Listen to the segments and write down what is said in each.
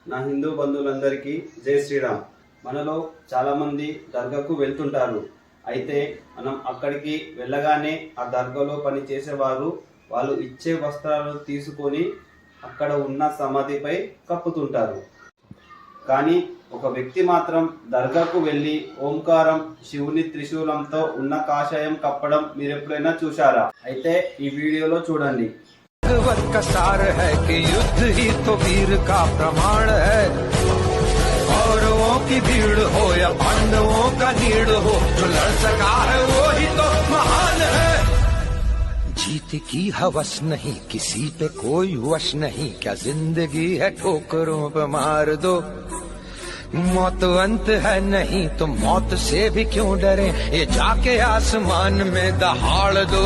నా హిందూ బంధువులందరికీ జై శ్రీరామ్. మనలో చాలామంది దర్గాకు వెళ్తుంటారు. అయితే మనం అక్కడికి వెళ్ళగానే ఆ దర్గాలో పని చేసేవారు వాళ్ళు ఇచ్చే వస్త్రాలు తీసుకొని అక్కడ ఉన్న సమాధిపై కప్పుతుంటారు. కానీ ఒక వ్యక్తి మాత్రం దర్గాకు వెళ్ళి ఓంకారం, శివుని త్రిశూలంతో ఉన్న కాషాయం కప్పడం మీరు ఎప్పుడైనా చూశారా? అయితే ఈ వీడియోలో చూడండి. भगवत का सार है कि युद्ध ही तो वीर का प्रमाण है। कौरवों की भीड़ हो या पांडवों का नीड़ हो, जो लड़ सका है वो ही तो महान है। जीत की हवस नहीं, किसी पे कोई वश नहीं, क्या जिंदगी है ठोकरों पे मार दो। मौत अंत है नहीं तो मौत से भी क्यों डरे, ये जाके आसमान में दहाड़ दो।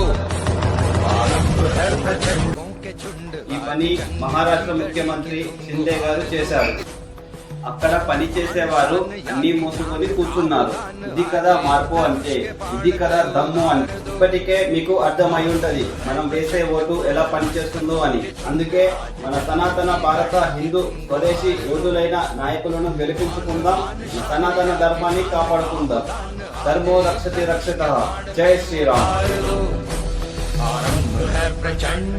आरंभ है प्रचंडों के झुंड। ఈ పని మహారాష్ట్ర ముఖ్యమంత్రి షిండే గారు చేశారు. అక్కడ పని చేసేవారు అన్ని మోసుకొని కూర్చున్నారు. ఇది కదా మార్పు అంటే, ఇది కదా దమ్ము అంటే. ఇప్పటికే మీకు అర్థమై ఉంటది మనం వేసే ఓటు ఎలా పనిచేస్తుందో అని. అందుకే మన సనాతన భారత హిందూ స్వదేశీ యోధులైన నాయకులను గెలిపించుకుందాం, సనాతన ధర్మాన్ని కాపాడుకుందాం. ధర్మో రక్షతి రక్షతః. జై శ్రీరామ్. आरंभ है प्रचंड।